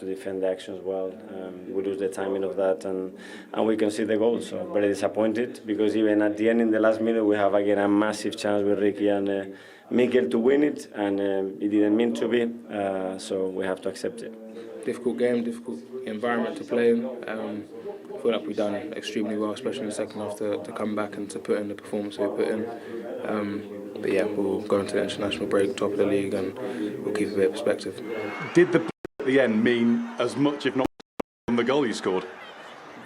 to defend the actions well. We lose the timing of that, and we can see the goal. So very disappointed, because even at the end, in the last minute, we have again a massive chance with Ricky and Mikel to win it, and it didn't mean to be. So we have to accept it. Difficult game, difficult environment to play in. I feel like we've done extremely well, especially in the second half, to come back and to put in the performance we put in. But yeah, we'll go into the international break, top of the league, and we'll keep a bit of perspective. Did the at the end mean as much, if not, from the goal you scored?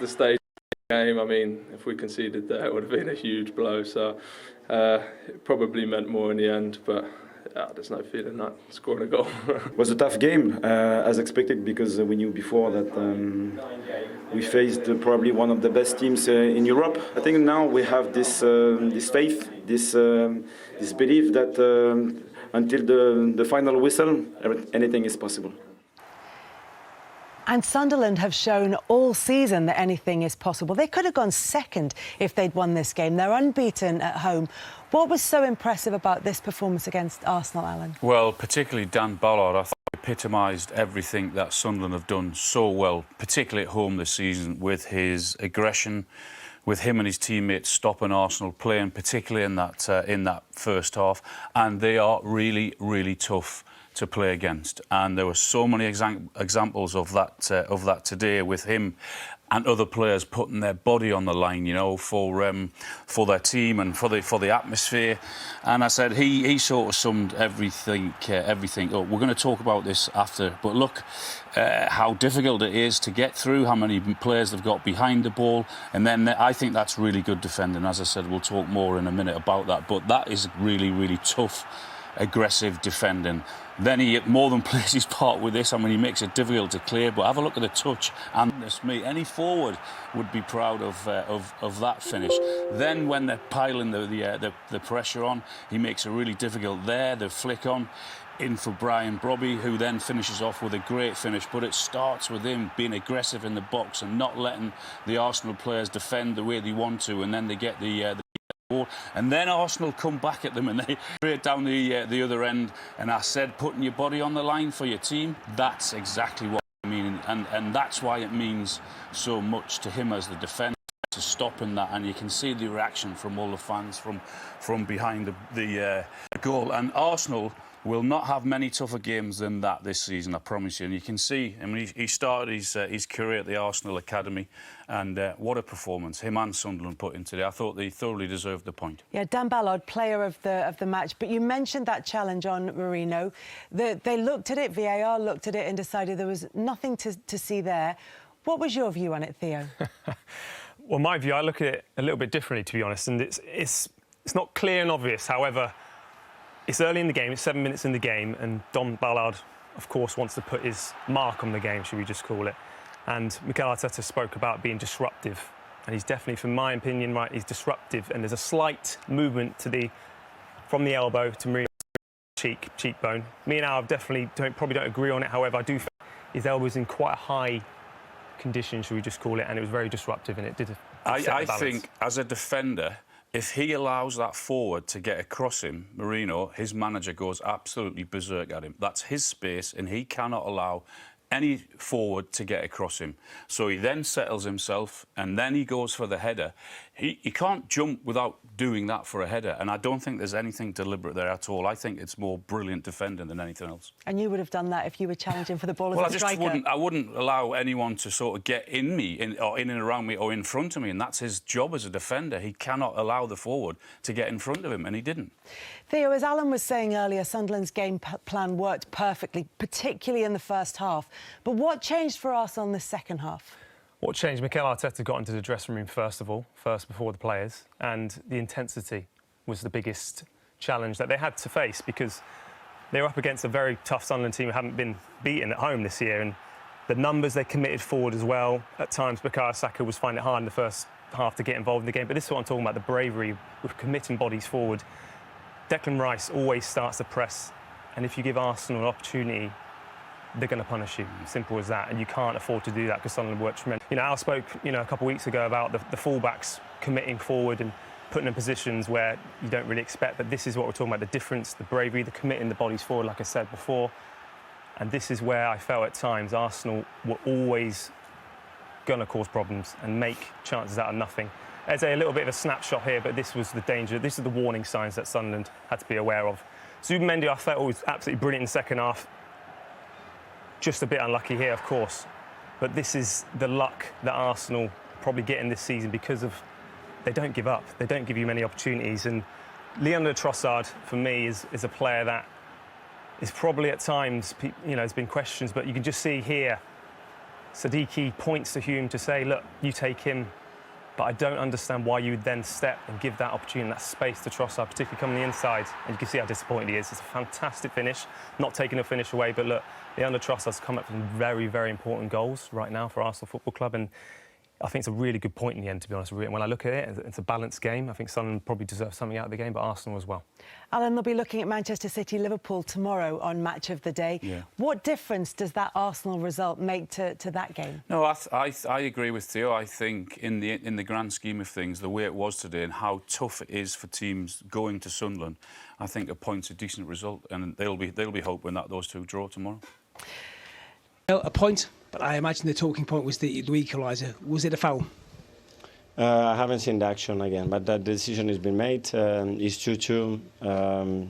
The stage of the game, I mean, if we conceded that, it would have been a huge blow. So it probably meant more in the end, but there's no feeling not scoring a goal. It was a tough game, as expected, because we knew before that we faced probably one of the best teams in Europe. I think now we have this faith, this belief that until the final whistle, anything is possible. And Sunderland have shown all season that anything is possible. They could have gone second if they'd won this game. They're unbeaten at home. What was so impressive about this performance against Arsenal, Alan? Well, particularly Dan Ballard, I thought epitomised everything that Sunderland have done so well, particularly at home this season, with his aggression, with him and his teammates stopping Arsenal playing, particularly in that first half. And they are really, really tough to play against, and there were so many examples of that today, with him and other players putting their body on the line, you know, for their team and for the atmosphere. And I said he sort of summed everything up. We're going to talk about this after, but look how difficult it is to get through, how many players they've got behind the ball, and then I think that's really good defending. As I said, we'll talk more in a minute about that, but that is really, really tough, aggressive defending. Then he more than plays his part with this. I mean, he makes it difficult to clear, but have a look at the touch. And any forward would be proud of that finish. Then when they're piling the pressure on, he makes it really difficult there. The flick on in for Brian Brobby, who then finishes off with a great finish. But it starts with him being aggressive in the box and not letting the Arsenal players defend the way they want to, and then they get the and then Arsenal come back at them and they straight down the other end. And I said, putting your body on the line for your team, that's exactly what I mean, and that's why it means so much to him as the defender, to stopping that. And you can see the reaction from all the fans from behind the goal. And Arsenal will not have many tougher games than that this season, I promise you. And you can see, I mean, he started his career at the Arsenal Academy, and what a performance him and Sunderland put in today. I thought they thoroughly deserved the point. Yeah, Dan Ballard, player of the match. But you mentioned that challenge on Marino. They looked at it, VAR looked at it and decided there was nothing to see there. What was your view on it, Theo? Well, my view, I look at it a little bit differently, to be honest, and it's not clear and obvious. However, it's early in the game, it's 7 minutes in the game, and Don Ballard, of course, wants to put his mark on the game, should we just call it. And Mikel Arteta spoke about being disruptive, and he's definitely, from my opinion, right, he's disruptive, and there's a slight movement from the elbow to Marino's cheekbone. Me and Al definitely probably don't agree on it, however, I do feel his elbow's in quite a high condition, should we just call it, and it was very disruptive, and it did I think, as a defender, if he allows that forward to get across him, Marino, his manager goes absolutely berserk at him. That's his space, and he cannot allow any forward to get across him. So he then settles himself, and then he goes for the header. He can't jump without doing that for a header, and I don't think there's anything deliberate there at all. I think it's more brilliant defending than anything else. And you would have done that if you were challenging for the ball as a striker? I wouldn't allow anyone to sort of get in me, or in and around me, or in front of me, and that's his job as a defender. He cannot allow the forward to get in front of him, and he didn't. Theo, as Alan was saying earlier, Sunderland's game plan worked perfectly, particularly in the first half. But what changed for Arsenal in the second half? What changed? Mikel Arteta got into the dressing room first before the players, and the intensity was the biggest challenge that they had to face, because they were up against a very tough Sunderland team who hadn't been beaten at home this year, and the numbers they committed forward as well. At times, Bukayo Saka was finding it hard in the first half to get involved in the game, but this is what I'm talking about, the bravery with committing bodies forward. Declan Rice always starts the press, and if you give Arsenal an opportunity, they're going to punish you. Simple as that. And you can't afford to do that, because Sunderland works tremendous. You know, Al spoke, a couple of weeks ago about the fullbacks committing forward and putting in positions where you don't really expect. But this is what we're talking about, the difference, the bravery, the committing the bodies forward, like I said before. And this is where I felt at times Arsenal were always going to cause problems and make chances out of nothing. There's a little bit of a snapshot here, but this was the danger. This is the warning signs that Sunderland had to be aware of. Zubimendi, I thought, was absolutely brilliant in the second half. Just a bit unlucky here, of course. But this is the luck that Arsenal probably get in this season because of they don't give up. They don't give you many opportunities. And Leandro Trossard, for me, is a player that is probably at times, there's been questions, but you can just see here, Sadiki points to Hume to say, look, you take him. But I don't understand why you would then step and give that opportunity, that space to Trossard, particularly coming the inside. And you can see how disappointed he is. It's a fantastic finish, not taking a finish away. But look, Leandro Trossard's come up with some very, very important goals right now for Arsenal Football Club. And I think it's a really good point in the end, to be honest with you. And when I look at it, it's a balanced game. I think Sunderland probably deserves something out of the game, but Arsenal as well. Alan, they'll be looking at Manchester City-Liverpool tomorrow on Match of the Day. Yeah. What difference does that Arsenal result make to that game? No, I agree with Theo. I think in the grand scheme of things, the way it was today and how tough it is for teams going to Sunderland, I think a point's a decent result, and they'll be hoping that those two draw tomorrow. A point, but I imagine the talking point was the equaliser. Was it a foul? I haven't seen the action again, but that decision has been made. It's 2-2.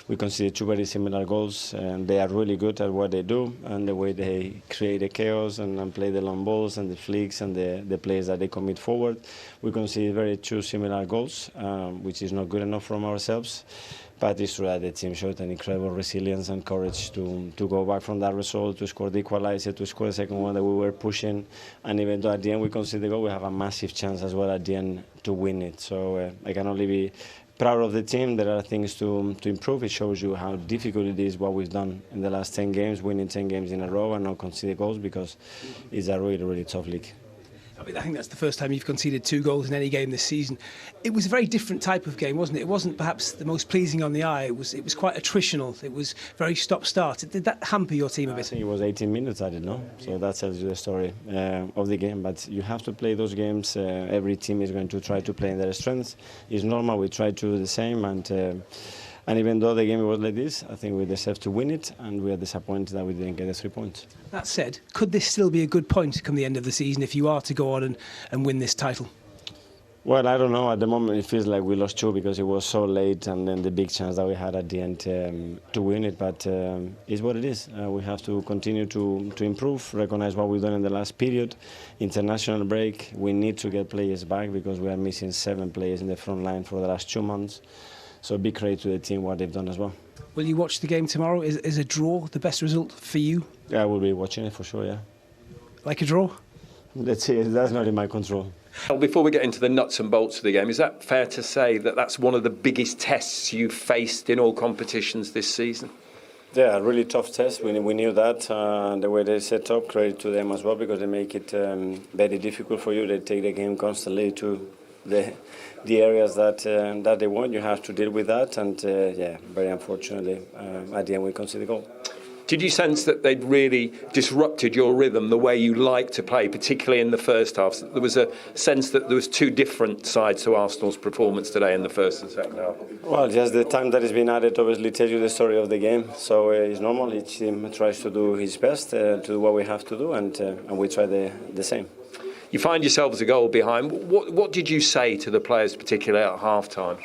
We consider two very similar goals, and they are really good at what they do and the way they create the chaos and play the long balls and the flicks and the plays that they commit forward. We consider two similar goals, which is not good enough from ourselves. But it's true that the team showed an incredible resilience and courage to go back from that result, to score the equaliser, to score the second one that we were pushing. And even though at the end we conceded the goal, we have a massive chance as well at the end to win it. So I can only be proud of the team. There are things to improve. It shows you how difficult it is what we've done in the last 10 games, winning 10 games in a row and not conceding goals, because it's a really, really tough league. I think that's the first time you've conceded 2 goals in any game this season. It was a very different type of game, wasn't it? It wasn't perhaps the most pleasing on the eye. It was quite attritional. It was very stop-start. Did that hamper your team a bit? I think it was 18 minutes, I didn't know. So that tells you the story of the game. But you have to play those games. Every team is going to try to play in their strengths. It's normal. We try to do the same. And even though the game was like this, I think we deserve to win it, and we are disappointed that we didn't get the 3 points. That said, could this still be a good point come the end of the season if you are to go on and win this title? Well, I don't know. At the moment, it feels like we lost 2 because it was so late, and then the big chance that we had at the end to win it. But it's what it is. We have to continue to improve, recognize what we've done in the last period. International break, we need to get players back because we are missing 7 players in the front line for the last 2 months. So big credit to the team, what they've done as well. Will you watch the game tomorrow? Is a draw the best result for you? Yeah, I will be watching it for sure, yeah. Like a draw? Let's see, that's not in my control. Well, before we get into the nuts and bolts of the game, is that fair to say that that's one of the biggest tests you've faced in all competitions this season? Yeah, a really tough test. We knew that. The way they set up, credit to them as well, because they make it very difficult for you. They take the game constantly to the areas that they want. You have to deal with that, and very unfortunately, at the end we conceded the goal. Did you sense that they'd really disrupted your rhythm, the way you like to play, particularly in the first half? There was a sense that there was 2 different sides to Arsenal's performance today in the first and second half. Well, just the time that has been added obviously tells you the story of the game. So it's normal. Each team tries to do his best to do what we have to do, and we try the same. You find yourselves a goal behind. What did you say to the players, particularly at half-time?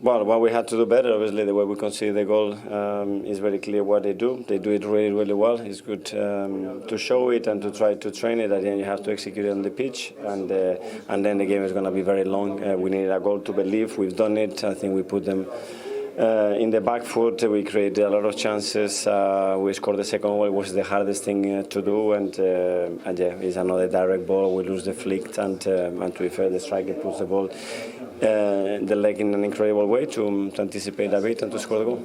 Well, what we had to do better, obviously, the way we concede the goal is very clear what they do. They do it really, really well. It's good to show it and to try to train it. At the end, you have to execute it on the pitch, and then the game is going to be very long. We need a goal to believe. We've done it. I think we put them in the back foot. We created a lot of chances. We scored the second goal. It was the hardest thing to do, and it's another direct ball. We lose the flick, and to be fair, the striker puts the ball the leg in an incredible way to anticipate a bit and to score the goal.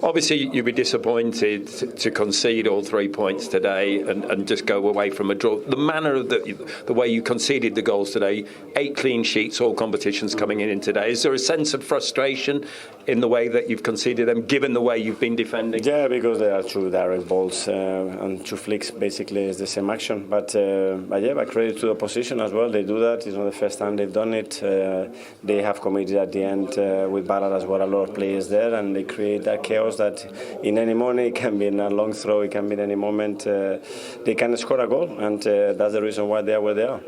Obviously, you'd be disappointed to concede all 3 points today and just go away from a draw. The manner of the way you conceded the goals today, 8 clean sheets, all competitions coming in today. Is there a sense of frustration in the way that you've conceded them, given the way you've been defending? Yeah, because they are two direct balls and two flicks. Basically, it's the same action. But credit to the opposition as well. They do that. It's not the first time they've done it. They have committed at the end with Ballard as well. A lot of players there, and they create that chaos that in any moment it can be in a long throw. It can be in any moment they can score a goal, and that's the reason why they are where they are.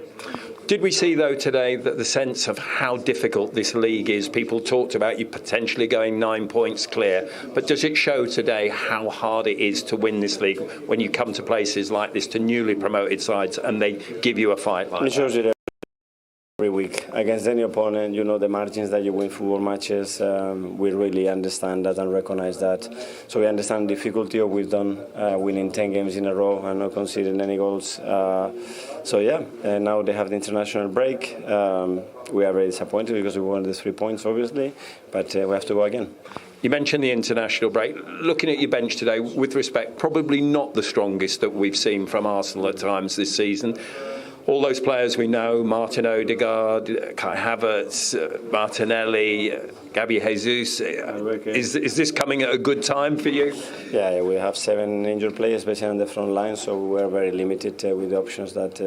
Did we see, though, today that the sense of how difficult this league is? People talked about you potentially going 9 points clear, but does it show today how hard it is to win this league when you come to places like this, to newly promoted sides, and they give you a fight like that? It shows it every week against any opponent. You know the margins that you win football matches. We really understand that and recognise that. So we understand the difficulty of we've done winning 10 games in a row and not conceding any goals. Now they have the international break. We are very disappointed because we won the 3 points, obviously, but we have to go again. You mentioned the international break. Looking at your bench today, with respect, probably not the strongest that we've seen from Arsenal at times this season. All those players we know, Martin Odegaard, Kai Havertz, Martinelli, Gabi Jesus. Is this coming at a good time for you? Yeah, we have 7 injured players, especially on the front line, so we're very limited with the options that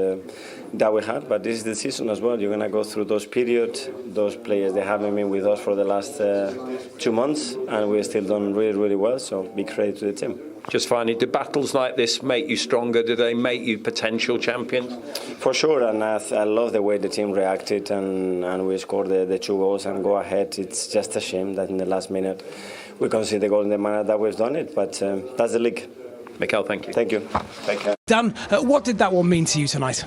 we had. But this is the season as well. You're going to go through those periods. Those players, they haven't been with us for the last 2 months, and we've still done really, really well. So big credit to the team. Just finally, do battles like this make you stronger? Do they make you potential champions? For sure, and I love the way the team reacted and we scored the 2 goals and go ahead. It's just a shame that in the last minute we conceded the goal in the manner that we've done it, but that's the league. Mikel, thank you. Thank you. Take care. Dan, what did that one mean to you tonight?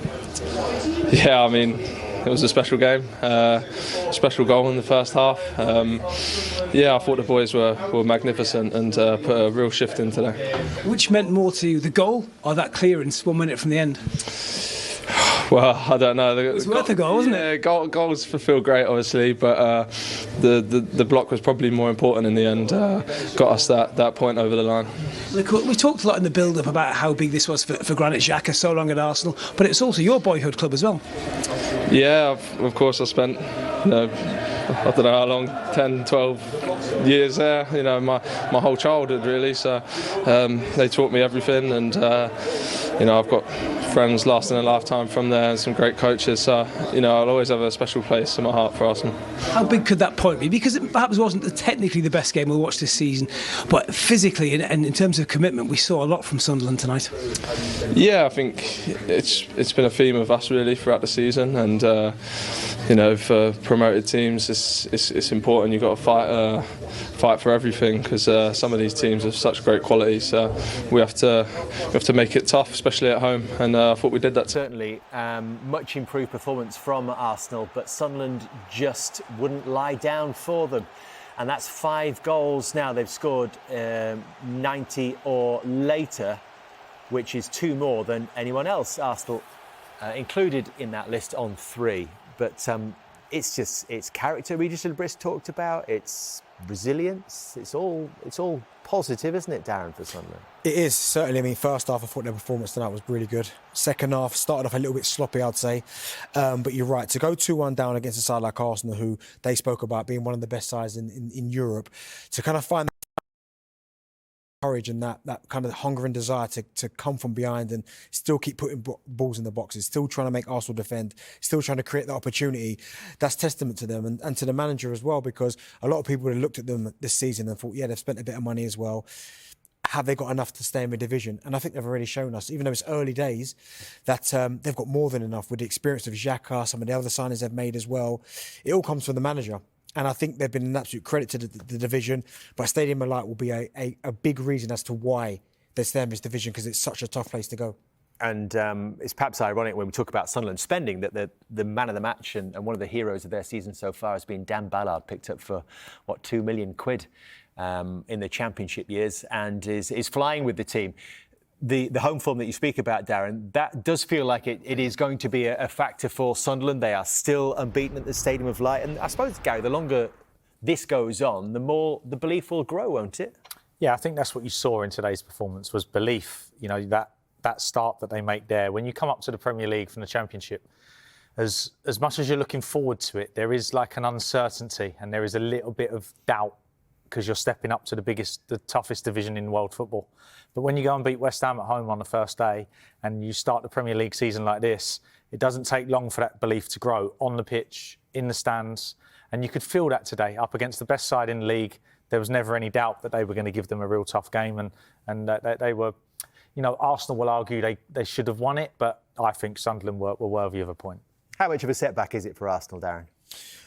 Yeah, I mean, it was a special game, special goal in the first half. I thought the boys were magnificent and put a real shift in today. Which meant more to you, the goal or that clearance 1 minute from the end? Well, I don't know. It was worth a goal, wasn't it? Goals feel great, obviously, but the block was probably more important in the end. Got us that point over the line. We talked a lot in the build-up about how big this was for Granit Xhaka, so long at Arsenal, but it's also your boyhood club as well. Yeah, of course I spent, I don't know how long, 10, 12 years there, my whole childhood really, so they taught me everything, and I've got friends lasting a lifetime from there and some great coaches, so I'll always have a special place in my heart for Arsenal. How big could that point be? Because it perhaps wasn't technically the best game we'll watch this season, but physically and in terms of commitment, we saw a lot from Sunderland tonight. Yeah, I think it's been a theme of us really throughout the season, and for promoted teams, it's important. You've got to fight for everything, because some of these teams have such great quality. So we have to make it tough, especially at home. And I thought we did that. Certainly, much improved performance from Arsenal, but Sunderland just wouldn't lie down for them. And that's 5 goals now. They've scored 90 or later, which is 2 more than anyone else. Arsenal included in that list on 3. But it's character. Regis Ilbris talked about. It's resilience. It's all positive, isn't it, Darren, for Sunderland? It is, certainly. I mean, first half I thought their performance tonight was really good. Second half started off a little bit sloppy, I'd say. But you're right, to go 2-1 down against a side like Arsenal, who they spoke about being one of the best sides in Europe, to kind of find courage and that kind of hunger and desire to come from behind and still keep putting balls in the boxes, still trying to make Arsenal defend, still trying to create the opportunity, that's testament to them and to the manager as well, because a lot of people have looked at them this season and thought, yeah, they've spent a bit of money as well. Have they got enough to stay in the division? And I think they've already shown us, even though it's early days, that they've got more than enough with the experience of Xhaka, some of the other signings they've made as well. It all comes from the manager. And I think they've been an absolute credit to the division. But Stadium of Light will be a big reason as to why they stay in this division, because it's such a tough place to go. And it's perhaps ironic when we talk about Sunderland spending that the man of the match and one of the heroes of their season so far has been Dan Ballard, picked up for, £2 million in the Championship years, and is flying with the team. The home form that you speak about, Darren, that does feel like it is going to be a factor for Sunderland. They are still unbeaten at the Stadium of Light. And I suppose, Gary, the longer this goes on, the more the belief will grow, won't it? Yeah, I think that's what you saw in today's performance, was belief. That start that they make there. When you come up to the Premier League from the Championship, as much as you're looking forward to it, there is like an uncertainty and there is a little bit of doubt because you're stepping up to the toughest division in world football. But when you go and beat West Ham at home on the first day and you start the Premier League season like this, it doesn't take long for that belief to grow on the pitch, in the stands. And you could feel that today up against the best side in the league. There was never any doubt that they were going to give them a real tough game, and they were, you know, Arsenal will argue they should have won it, but I think Sunderland were worthy of a point. How much of a setback is it for Arsenal, Darren?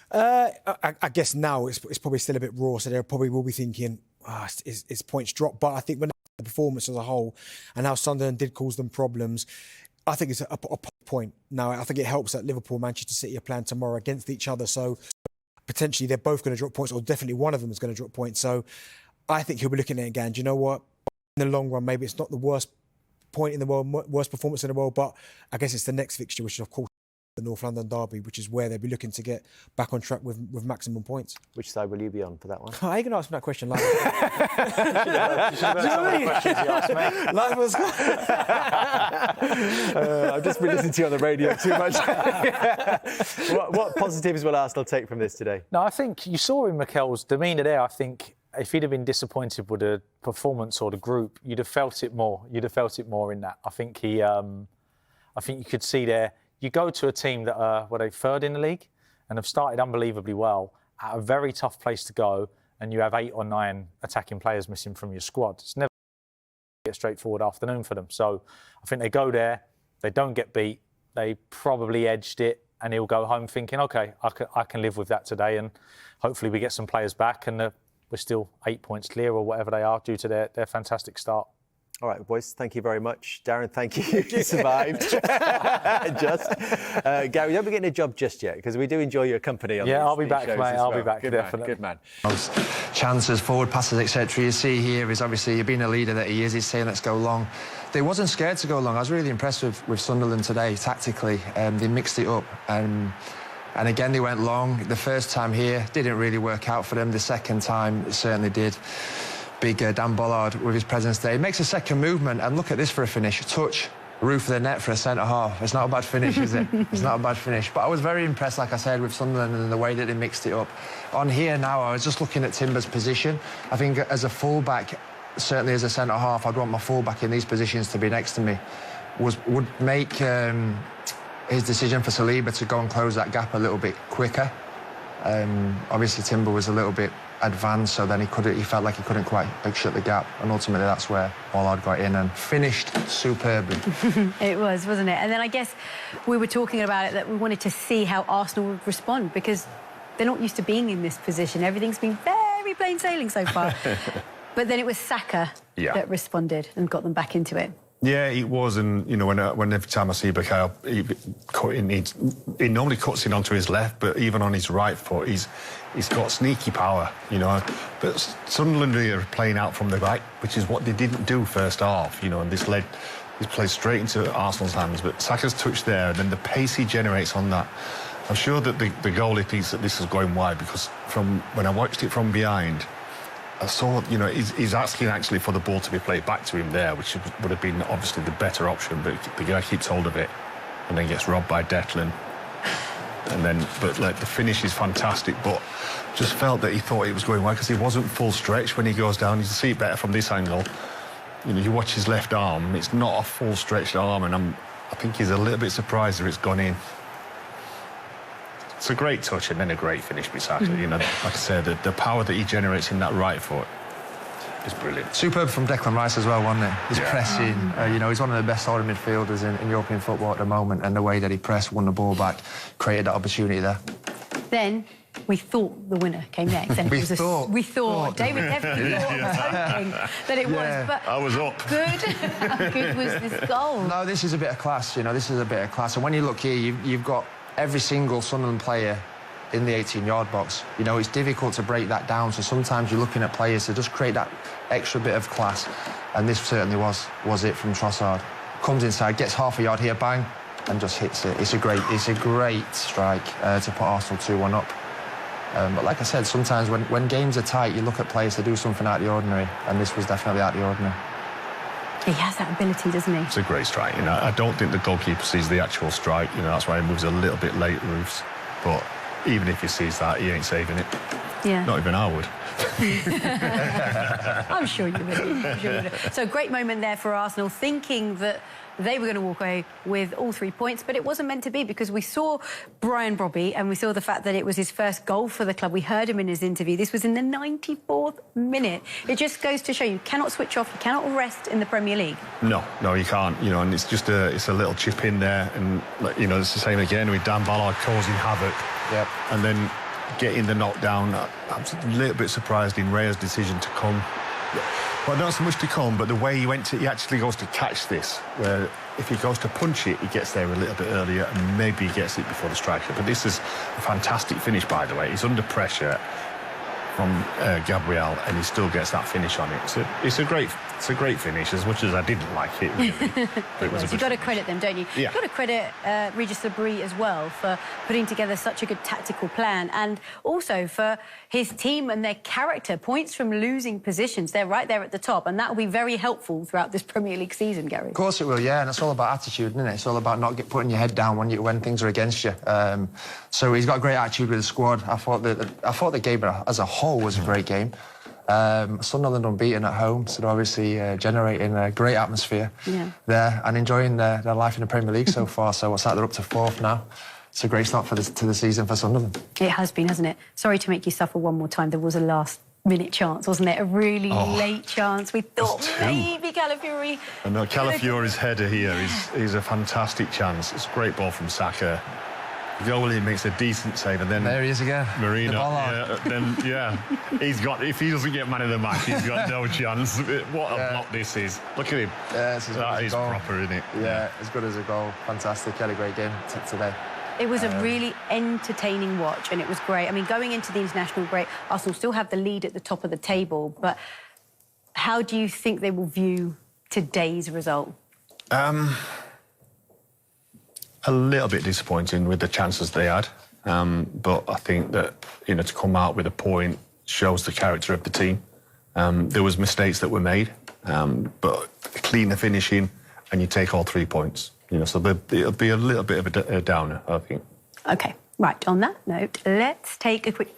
I guess now it's probably still a bit raw, so they probably will be thinking, it's points dropped. But I think when the performance as a whole and how Sunderland did cause them problems, I think it's a point. Now, I think it helps that Liverpool, Manchester City are playing tomorrow against each other, so potentially they're both going to drop points, or definitely one of them is going to drop points. So I think he'll be looking at it again. Do you know what? In the long run, maybe it's not the worst point in the world, worst performance in the world, but I guess it's the next fixture, which is, of course, the North London derby, which is where they'll be looking to get back on track with maximum points. Which side will you be on for that one? I can ask me that question. Like, I've just been listening to you on the radio too much. What positives will Arsenal take from this today? No, I think you saw in Mikel's demeanour there. I think if he'd have been disappointed with the performance or the group, you'd have felt it more. You'd have felt it more in that. I think you could see there. You go to a team that are, they third in the league and have started unbelievably well at a very tough place to go, and you have 8 or 9 attacking players missing from your squad. It's never a straightforward afternoon for them. So I think they go there, they don't get beat, they probably edged it, and he'll go home thinking, OK, I can live with that today, and hopefully we get some players back and we're still 8 points clear or whatever they are due to their fantastic start. All right, boys, thank you very much. Darren, thank you. You survived. Gary, don't be getting a job just yet, because we do enjoy your company on I'll be back, mate. I'll be back, good definitely. Good man. Chances, forward passes, etc. You see here is obviously being a leader that he is. He's saying, let's go long. They wasn't scared to go long. I was really impressed with Sunderland today, tactically. They mixed it up. And again, they went long. The first time here didn't really work out for them. The second time, it certainly did. Big Dan Ballard with his presence there. He makes a second movement, and look at this for a finish. Touch, roof of the net for a centre-half. It's not a bad finish, is it? It's not a bad finish. But I was very impressed, like I said, with Sunderland and the way that they mixed it up. On here now, I was just looking at Timber's position. I think as a full-back, certainly as a centre-half, I'd want my full-back in these positions to be next to me. Would make his decision for Saliba to go and close that gap a little bit quicker. Obviously, Timber was a little bit advanced, so then he felt like he couldn't quite shut the gap, and ultimately that's where Ballard got in and finished superbly. It was, wasn't it? And then I guess we were talking about it, that we wanted to see how Arsenal would respond, because they're not used to being in this position. Everything's been very plain sailing so far. But then it was Saka that responded and got them back into it. Yeah, it was, and you know, when every time I see Bakal, he normally cuts in onto his left, but even on his right foot, he's got sneaky power, you know. But Sunderland are playing out from the right, which is what they didn't do first half, you know, and this played straight into Arsenal's hands. But Saka's touch there, and then the pace he generates on that. I'm sure that the goalie thinks that this is going wide, because from when I watched it from behind, I saw, you know, he's asking actually for the ball to be played back to him there, which would have been obviously the better option, but the guy keeps hold of it and then gets robbed by Declan. And then, but like, the finish is fantastic, but just felt that he thought it was going wide because he wasn't full stretch when he goes down. You can see it better from this angle. You know, you watch his left arm, it's not a full stretched arm, and I think he's a little bit surprised that it's gone in. It's a great touch and then a great finish by Saka. You know, like I said, the power that he generates in that right foot is brilliant. Superb from Declan Rice as well, wasn't it? His pressing, you know, he's one of the best holding midfielders in European football at the moment, and the way that he pressed, won the ball back, created that opportunity there. Then we thought the winner came next. And we thought. David definitely was hoping that it was. But I was up. How good was this goal? No, this is a bit of class, you know, this is a bit of class. And when you look here, you've got every single Sunderland player in the 18-yard box. You know, it's difficult to break that down, so sometimes you're looking at players to just create that extra bit of class, and this certainly was it from Trossard. Comes inside, gets half a yard here, bang, and just hits it. It's a great strike to put Arsenal 2-1 up. But like I said, sometimes when games are tight, you look at players to do something out of the ordinary, and this was definitely out of the ordinary. He has that ability, doesn't he? It's a great strike. You know, I don't think the goalkeeper sees the actual strike. You know, that's why he moves a little bit late, Roofs. But even if he sees that, he ain't saving it. Yeah. Not even I would. I'm sure you would. So great moment there for Arsenal, thinking that they were going to walk away with all 3 points, but it wasn't meant to be, because we saw Brian Brobby and we saw the fact that it was his first goal for the club. We heard him in his interview. This was in the 94th minute. It just goes to show you cannot switch off, you cannot rest in the Premier League. No, you can't. And it's just a little chip in there, and it's the same again with Dan Ballard causing havoc. Yep. And then getting the knockdown. I'm a little bit surprised in Raya's decision to come. Well, not so much to come, but the way he actually goes to catch this, where if he goes to punch it, he gets there a little bit earlier and maybe he gets it before the striker. But this is a fantastic finish, by the way. He's under pressure from Gabriel, and he still gets that finish on it. So it's a great finish, as much as I didn't like it, really. You've got to credit them, don't you? Yeah. You've got to credit Regis Labrie as well for putting together such a good tactical plan, and also for his team and their character. Points from losing positions, they're right there at the top, and that will be very helpful throughout this Premier League season, Gary. Of course it will, yeah, and it's all about attitude, isn't it? It's all about not putting your head down when things are against you. So he's got a great attitude with the squad. I thought the game as a whole was a great game. Sunderland unbeaten at home, so they're obviously generating a great atmosphere there and enjoying their life in the Premier League so far. So what's that? They're up to 4th now. It's a great start to the season for Sunderland. It has been, hasn't it? Sorry to make you suffer one more time. There was a last-minute chance, wasn't it? A really late chance. We thought maybe Calafiori... I know Calafiori's header here is a fantastic chance. It's a great ball from Saka. Goalie makes a decent save, and then there he is again. Marino, he's got. If he doesn't get man of the match, he's got no chance. What a block this is! Look at him. Yeah, that is proper, isn't it? Yeah, as good as a goal. Fantastic. He had a great game today. It was a really entertaining watch, and it was great. I mean, going into the international break, Arsenal still have the lead at the top of the table, but how do you think they will view today's result? A little bit disappointing with the chances they had, but I think that to come out with a point shows the character of the team. There was mistakes that were made, but clean the finishing, and you take all 3 points. So it'll be a little bit of a downer, I think. OK, right, on that note, let's take a quick break.